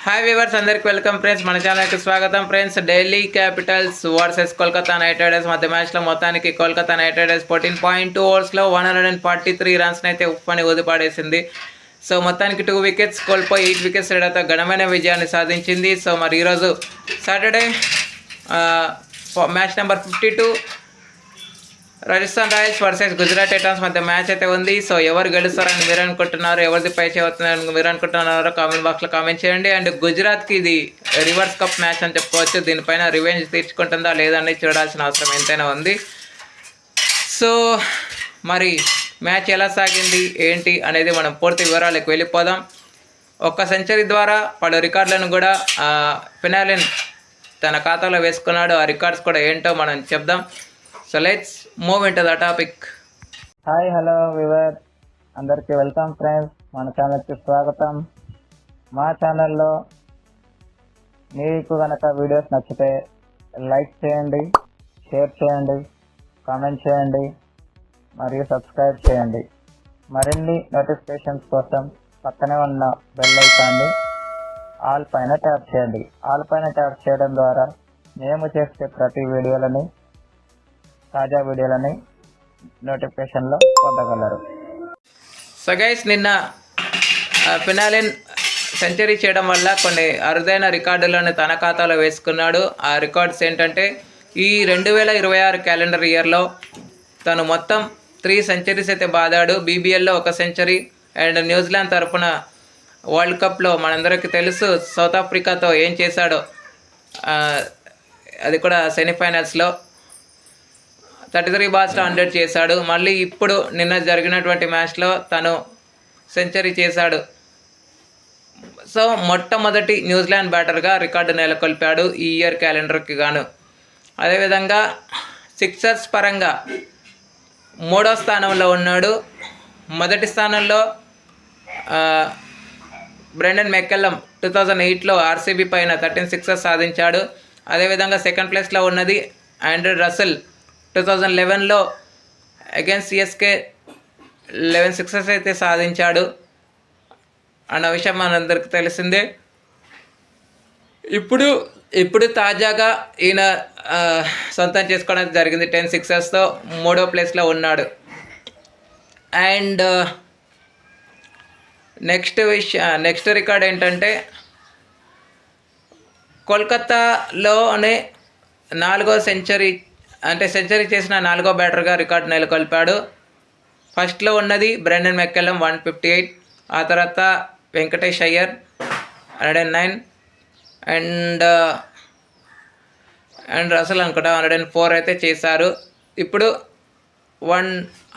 Hi viewers, అందరికి welcome friends. మన ఛానల్కి స్వాగతం friends. Delhi Capitals versus Kolkata night riders మధ్య మ్యాచ్లో మొత్తానికి కోల్కతా నైట్ రైడర్స్ 14.2 ఓవర్స్లో 143 రన్స్ని అయితే ఉప్పని వదిలిపాడేసింది. సో మొత్తానికి 2 వికెట్స్ కోల్పోయి 8 వికెట్స్ తేడాతో ఘనమైన విజయాన్ని సాధించింది. సో మరి ఈరోజు Saturday match number 52 Rajasthan Royals versus Gujarat Titans మధ్య మ్యాచ్ అయితే ఉంది. సో ఎవరు గెలుస్తారని మీరు అనుకుంటున్నారు, ఎవరిది పై చేయవుతుందని మీరు అనుకుంటున్నారో కామెంట్ బాక్స్లో కామెంట్ చేయండి. అండ్ గుజరాత్కి ఇది రివర్స్ కప్ మ్యాచ్ అని చెప్పుకోవచ్చు. దీనిపైన రివెంజ్ తీర్చుకుంటుందా లేదని చూడాల్సిన అవసరం ఎంతైనా ఉంది. సో మరి మ్యాచ్ ఎలా సాగింది ఏంటి అనేది మనం పూర్తి వివరాలకు వెళ్ళిపోదాం. ఒక్క సెంచరీ ద్వారా పలు రికార్డులను కూడా ఫినాలిన్ తన ఖాతాలో వేసుకున్నాడు. ఆ రికార్డ్స్ కూడా ఏంటో మనం చెప్దాం. So let's move into the topic. Hi hello we were, అందరికీ వెల్కమ్ ఫ్రెండ్స్. మన ఛానల్కి స్వాగతం. మా ఛానల్లో మీకు కనుక వీడియోస్ నచ్చితే లైక్ చేయండి, షేర్ చేయండి, కామెంట్ చేయండి మరియు సబ్స్క్రైబ్ చేయండి. మరిన్ని నోటిఫికేషన్స్ కోసం పక్కనే ఉన్న బెల్ ఐకాన్ని ఆల్ పైన ట్యాప్ చేయండి. ఆల్ పైన ట్యాప్ చేయడం ద్వారా మేము చేసే ప్రతి వీడియోలని, తాజా వీడియోలని నోటిఫికేషన్లో పొందగలరు. సో గైస్, నిన్న ఫినాలిన్ సెంచరీ చేయడం వల్ల కొన్ని అరుదైన రికార్డులను తన ఖాతాలో వేసుకున్నాడు. ఆ రికార్డ్స్ ఏంటంటే, ఈ 2026 క్యాలెండర్ ఇయర్లో తను మొత్తం 3 సెంచరీస్ అయితే బాదాడు. బీబీఎల్లో 1 సెంచరీ అండ్ న్యూజిలాండ్ తరఫున వరల్డ్ కప్లో మనందరికీ తెలుసు సౌత్ ఆఫ్రికాతో ఏం చేశాడో, అది కూడా సెమీఫైనల్స్లో 33 బాల్స్లో 100 చేశాడు. మళ్ళీ ఇప్పుడు నిన్న జరిగినటువంటి మ్యాచ్లో తను సెంచరీ చేశాడు. సో మొట్టమొదటి న్యూజిలాండ్ బ్యాటర్గా రికార్డు నెలకొల్పాడు ఈ ఇయర్ క్యాలెండర్కి గాను. అదేవిధంగా సిక్సర్స్ పరంగా 3వ స్థానంలో ఉన్నాడు. మొదటి స్థానంలో బ్రెండన్ మెక్కల్లమ్ 2008లో ఆర్సీబీ పైన 13 సిక్సర్స్ సాధించాడు. అదేవిధంగా సెకండ్ ప్లేస్లో ఉన్నది ఆండ్రే రసెల్ 2011లో అగైన్స్ సిఎస్కే 11 సిక్సెస్ అయితే సాధించాడు అన్న విషయం మనందరికి తెలిసిందే. ఇప్పుడు తాజాగా ఈయన సొంతం చేసుకోవడానికి జరిగింది 10 సిక్సెస్తో 3వ ప్లేస్లో ఉన్నాడు. అండ్ నెక్స్ట్ రికార్డ్ ఏంటంటే, కోల్కతాలోనే 4వ సెంచరీ చేసిన 4వ బ్యాటర్గా రికార్డు నెలకొల్పాడు. ఫస్ట్లో ఉన్నది బ్రెండన్ మెక్కల్లమ్ 158, ఆ తర్వాత వెంకటేష్ అయ్యర్ 109 అండ్ రసల్ అనుకుంటా 104 అయితే చేశారు. ఇప్పుడు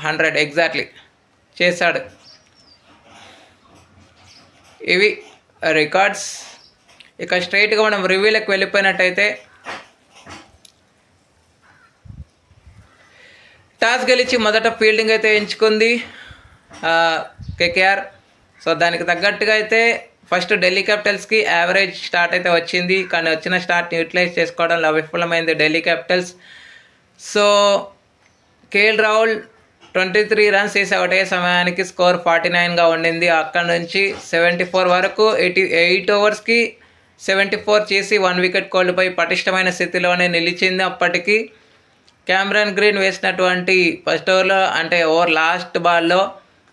100 ఎగ్జాక్ట్లీ చేశాడు. ఇవి రికార్డ్స్. ఇక స్ట్రైట్గా మనం రివ్యూలకు వెళ్ళిపోయినట్టయితే, టాస్ గెలిచి మొదట ఫీల్డింగ్ అయితే ఎంచుకుంది కేకేఆర్. సో దానికి తగ్గట్టుగా అయితే ఫస్ట్ ఢిల్లీ క్యాపిటల్స్కి యావరేజ్ స్టార్ట్ అయితే వచ్చింది, కానీ వచ్చిన స్టార్ట్ని యూటిలైజ్ చేసుకోవడంలో విఫలమైంది Delhi Capitals. So KL Rahul 23 runs వేసి ఒకటే సమయానికి స్కోర్ 49గా ఉండింది. అక్కడ నుంచి 74 వరకు 8 ఓవర్స్కి 74 చేసి 1 వికెట్ కోల్పోయి పటిష్టమైన స్థితిలోనే నిలిచింది. అప్పటికి క్యామరన్ గ్రీన్ వేసినటువంటి ఫస్ట్ ఓవర్లో, అంటే ఓవర్ లాస్ట్ బాల్లో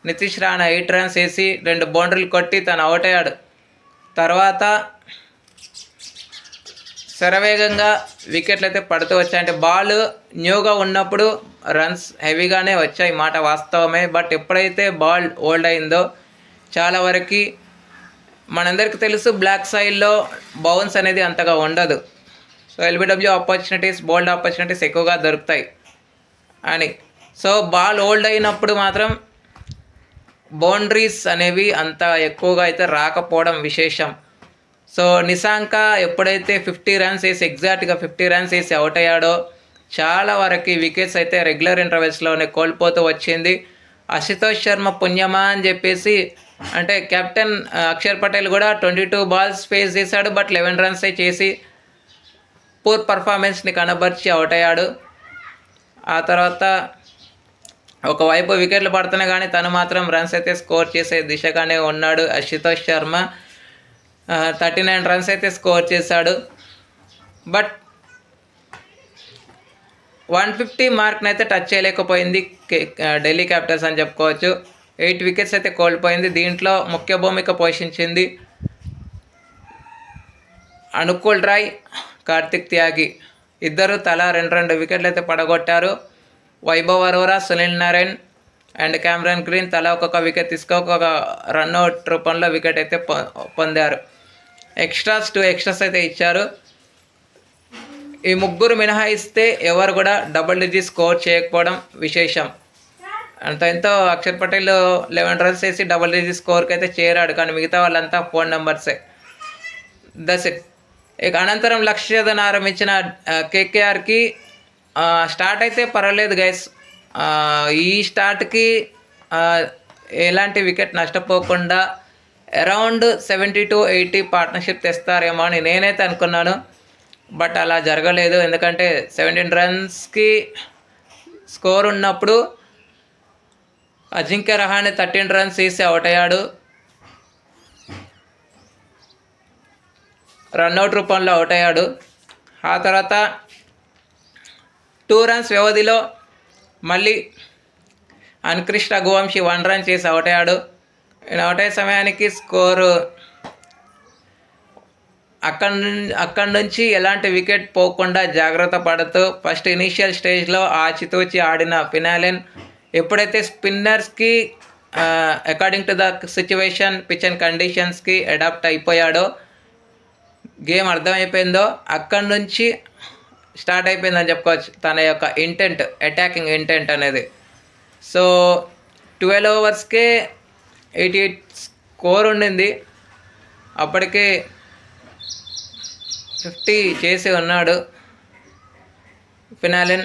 నితీష్ రాణా 8 రన్స్ వేసి 2 బౌండరీలు కొట్టి తను అవుట్ అయ్యాడు. తర్వాత శరవేగంగా వికెట్లు అయితే పడుతూ వచ్చాయి. అంటే బాల్ న్యూగా ఉన్నప్పుడు రన్స్ హెవీగానే వచ్చాయి, మాట వాస్తవమే. బట్ ఎప్పుడైతే బాల్ ఓల్డ్ అయిందో చాలా వరకు మనందరికీ తెలుసు బ్లాక్ సైడ్లో బౌన్స్ అనేది అంతగా ఉండదు. సో ఎల్బిడబ్ల్యూ ఆపర్చునిటీస్, బోల్డ్ ఆపర్చునిటీస్ ఎక్కువగా దొరుకుతాయి అని. సో బాల్ ఓల్డ్ అయినప్పుడు మాత్రం బౌండరీస్ అనేవి అంత ఎక్కువగా అయితే రాకపోవడం విశేషం. సో నిశాంక ఎప్పుడైతే 50 రన్స్ వేసి ఎగ్జాక్ట్గా 50 రన్స్ వేసి అవుట్ అయ్యాడో చాలా వరకు వికెట్స్ అయితే రెగ్యులర్ ఇంటర్వెల్స్లోనే కోల్పోతూ వచ్చింది. అశుతోష్ శర్మ పుణ్యమా అని చెప్పేసి, అంటే కెప్టెన్ అక్షర్ పటేల్ కూడా 22 బాల్స్ ఫేస్ చేశాడు, బట్ 11 రన్స్ చేసి పూర్ పర్ఫార్మెన్స్ని కనబర్చి అవుట్ అయ్యాడు. ఆ తర్వాత ఒకవైపు వికెట్లు పడుతున్నాయి కానీ తను మాత్రం రన్స్ అయితే స్కోర్ చేసే దిశగానే ఉన్నాడు అశుతోష్ శర్మ. 39 రన్స్ అయితే స్కోర్ చేశాడు. బట్ 150 మార్క్ని అయితే టచ్ చేయలేకపోయింది ఢిల్లీ క్యాపిటల్స్ అని చెప్పుకోవచ్చు. 8 వికెట్స్ అయితే కోల్పోయింది. దీంట్లో ముఖ్య భూమిక పోషించింది అనుకుల్ రాయ్, కార్తిక్ త్యాగి ఇద్దరు తలా 2 వికెట్లు అయితే పడగొట్టారు. Vaibhav Arora, Sunil Narine and Cameron Green తలా ఒక్కొక్క వికెట్ ఒక్కొక్క రన్అట్ రూపంలో వికెట్ అయితే పొందారు. 2 ఎక్స్ట్రాస్ అయితే ఇచ్చారు. ఈ ముగ్గురు మినహాయిస్తే ఎవరు కూడా డబుల్ డిజిట్ స్కోర్ చేయకపోవడం విశేషం. ఎంతో అక్షర్ పటేల్ 11 రన్స్ వేసి డబుల్ డిజిట్ స్కోర్కి అయితే చేరాడు, కానీ మిగతా వాళ్ళంతా 4 నెంబర్సే. That's it. ఇక అనంతరం లక్ష్యదన్ ఆరంభించిన కేకేఆర్కి స్టార్ట్ అయితే పర్వాలేదు గైస్. ఈ స్టార్ట్కి ఎలాంటి వికెట్ నష్టపోకుండా అరౌండ్ 70 to 80 పార్ట్నర్షిప్ తెస్తారేమో అని నేనైతే అనుకున్నాను. బట్ అలా జరగలేదు. ఎందుకంటే 17 రన్స్కి స్కోర్ ఉన్నప్పుడు అజింక్య రహానే 13 రన్స్ వేసి అవుట్ అయ్యాడు. రన్అట్ రూపంలో అవుట్ అయ్యాడు. ఆ తర్వాత 2 రన్స్ వ్యవధిలో మళ్ళీ అన్క్రిష్ రఘువంశీ 1 రన్ చేసి అవుట్ అయ్యాడు. అవుట్ అయ్యే సమయానికి స్కోరు అక్కడి నుంచి ఎలాంటి వికెట్ పోకుండా జాగ్రత్త పడుతూ ఫస్ట్ ఇనీషియల్ స్టేజ్లో ఆచితూచి ఆడిన ఫినాలెన్ ఎప్పుడైతే స్పిన్నర్స్కి according to the situation pitch and కండిషన్స్కి అడాప్ట్ అయిపోయాడో, గేమ్ అర్థమైపోయిందో, అక్కడి నుంచి స్టార్ట్ అయిపోయిందని చెప్పుకోవచ్చు తన యొక్క ఇంటెంట్, అటాకింగ్ ఇంటెంట్ అనేది. సో 12 ఓవర్స్కే 88 స్కోర్ ఉండింది. అప్పటికే 50 చేసి ఉన్నాడు ఫినాలెన్.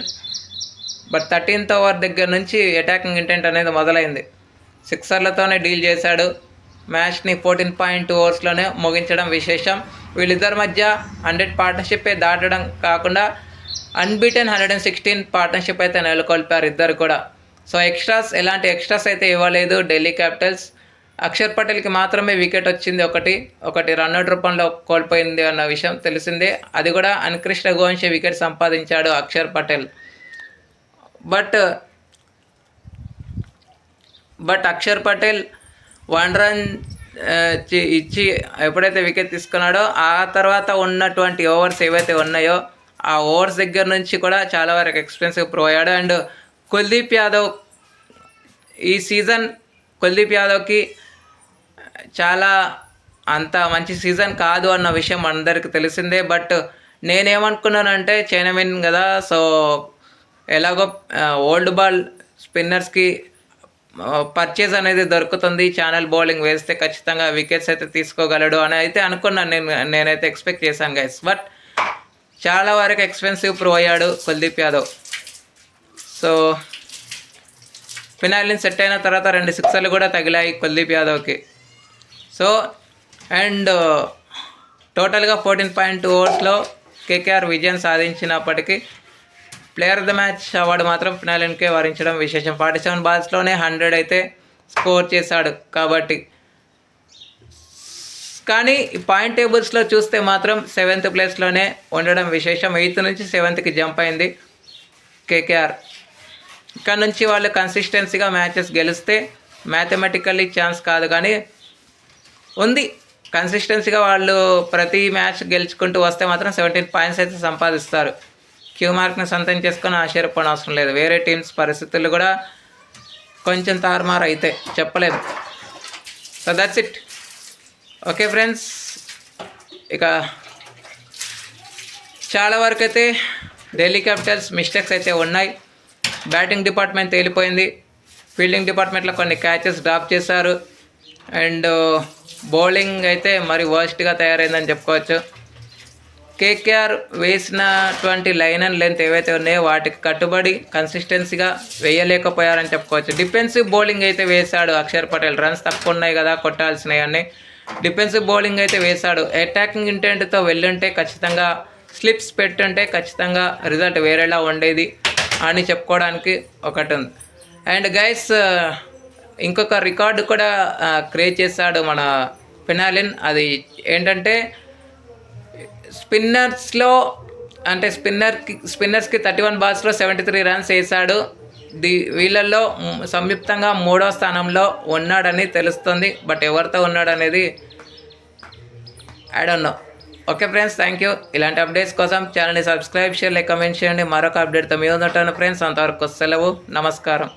బట్ 13th ఓవర్ దగ్గర నుంచి అటాకింగ్ ఇంటెంట్ అనేది మొదలైంది. సిక్సర్లతోనే డీల్ చేశాడు. మ్యాచ్ని 14.2 ఓవర్స్లోనే ముగించడం విశేషం. వీళ్ళిద్దరి మధ్య 100 పార్ట్నర్షిప్ దాటడం కాకుండా అన్బీటెన్ 116 పార్ట్నర్షిప్ అయితే నెలకొల్పారు ఇద్దరు కూడా. సో ఎలాంటి ఎక్స్ట్రాస్ అయితే ఇవ్వలేదు ఢిల్లీ క్యాపిటల్స్. అక్షర్ పటేల్కి మాత్రమే వికెట్ వచ్చింది, ఒకటి రన్అట్ రూపంలో కోల్పోయింది అన్న విషయం తెలిసిందే. అది కూడా అన్క్రిష్ రఘువంశీ వికెట్ సంపాదించాడు అక్షర్ పటేల్. బట్ అక్షర్ పటేల్ 1 రన్ ఇచ్చి ఎప్పుడైతే వికెట్ తీసుకున్నాడో ఆ తర్వాత ఉన్నటువంటి ఓవర్స్ ఏవైతే ఉన్నాయో ఆ ఓవర్స్ దగ్గర నుంచి కూడా చాలా వరకు ఎక్స్పెన్సివ్ ప్రూవ్ అయ్యాడు. అండ్ కుల్దీప్ యాదవ్ ఈ సీజన్ కుల్దీప్ యాదవ్కి చాలా అంత మంచి సీజన్ కాదు అన్న విషయం అందరికీ తెలిసిందే. బట్ నేనేమనుకున్నానంటే చైనామెన్ కదా, సో ఎలాగో ఓల్డ్ బాల్ స్పిన్నర్స్కి పర్చేజ్ అనేది దొరుకుతుంది, ఛానల్ బౌలింగ్ వేస్తే ఖచ్చితంగా వికెట్స్ అయితే తీసుకోగలడు అని అయితే అనుకున్నాను. నేనైతే ఎక్స్పెక్ట్ చేశాను గైస్. బట్ చాలా వరకు ఎక్స్పెన్సివ్ ప్రూవ్ అయ్యాడు కుల్దీప్ యాదవ్. సో ఫినాలిన్ సెట్ అయిన తర్వాత 2 సిక్సర్లు కూడా తగిలాయి కుల్దీప్ యాదవ్కి. సో అండ్ టోటల్గా 14.2 ఓవర్స్లో కేకేఆర్ విజయం సాధించినప్పటికీ player of the match award మాత్రం ఫినాలిన్కే వరించడం విశేషం. 47 బాల్స్లోనే 100 అయితే స్కోర్ చేశాడు కాబట్టి. కానీ పాయింట్ టేబుల్స్లో చూస్తే మాత్రం 7th ప్లేస్లోనే ఉండడం విశేషం. 8th నుంచి 7thకి జంప్ అయింది కేకేఆర్. ఇక్కడ నుంచి వాళ్ళు కన్సిస్టెన్సీగా మ్యాచెస్ గెలిస్తే మ్యాథమెటికల్లీ ఛాన్స్ కాదు, కానీ ఉంది కన్సిస్టెన్సీగా వాళ్ళు ప్రతి మ్యాచ్ గెలుచుకుంటూ వస్తే మాత్రం 17 పాయింట్స్ అయితే సంపాదిస్తారు. క్యూ మార్క్ని సొంతం చేసుకొని ఆశ్చర్యపోవడం అవసరం లేదు. వేరే టీమ్స్ పరిస్థితులు కూడా కొంచెం తారుమారు అయితే చెప్పలేదు. So that's it. Okay friends, ఇక చాలా వరకు అయితే ఢిల్లీ క్యాపిటల్స్ మిస్టేక్స్ అయితే ఉన్నాయి. బ్యాటింగ్ డిపార్ట్మెంట్ తేలిపోయింది, ఫీల్డింగ్ డిపార్ట్మెంట్లో కొన్ని క్యాచెస్ డ్రాప్ చేశారు, అండ్ బౌలింగ్ అయితే మరి వర్స్ట్గా తయారైందని చెప్పుకోవచ్చు. కేకేఆర్ వేసినటువంటి లైన్ అండ్ లెంత్ ఏవైతే ఉన్నాయో వాటికి కట్టుబడి కన్సిస్టెన్సీగా వేయలేకపోయారని చెప్పుకోవచ్చు. డిఫెన్సివ్ బౌలింగ్ అయితే వేశాడు అక్షర్ పటేల్. రన్స్ తక్కువ ఉన్నాయి కదా కొట్టాల్సినవి అన్నీ. డిఫెన్సివ్ బౌలింగ్ అయితే వేశాడు. అటాకింగ్ ఇంటెంట్తో వెళ్ళుంటే ఖచ్చితంగా స్లిప్స్ పెట్టుంటే ఖచ్చితంగా రిజల్ట్ వేరేలా ఉండేది అని చెప్పుకోవడానికి ఒకటి ఉంది. అండ్ గైస్ ఇంకొక రికార్డు కూడా క్రియేట్ చేశాడు మన ఫినాలిన్. అది ఏంటంటే స్పిన్నర్స్కి 31 బాల్స్లో 73 రన్స్ వేశాడు. వీళ్ళల్లో సంయుక్తంగా 3వ స్థానంలో ఉన్నాడని తెలుస్తుంది. బట్ ఎవరితో ఉన్నాడనేది I don't know. Okay friends, thank you. ఇలాంటి అప్డేట్స్ కోసం ఛానల్ని సబ్స్క్రైబ్, షేర్, లైక్, కమెంట్ చేయండి. మరొక అప్డేట్తో మీ ఉంటాను ఫ్రెండ్స్. అంతవరకు సెలవు. నమస్కారం.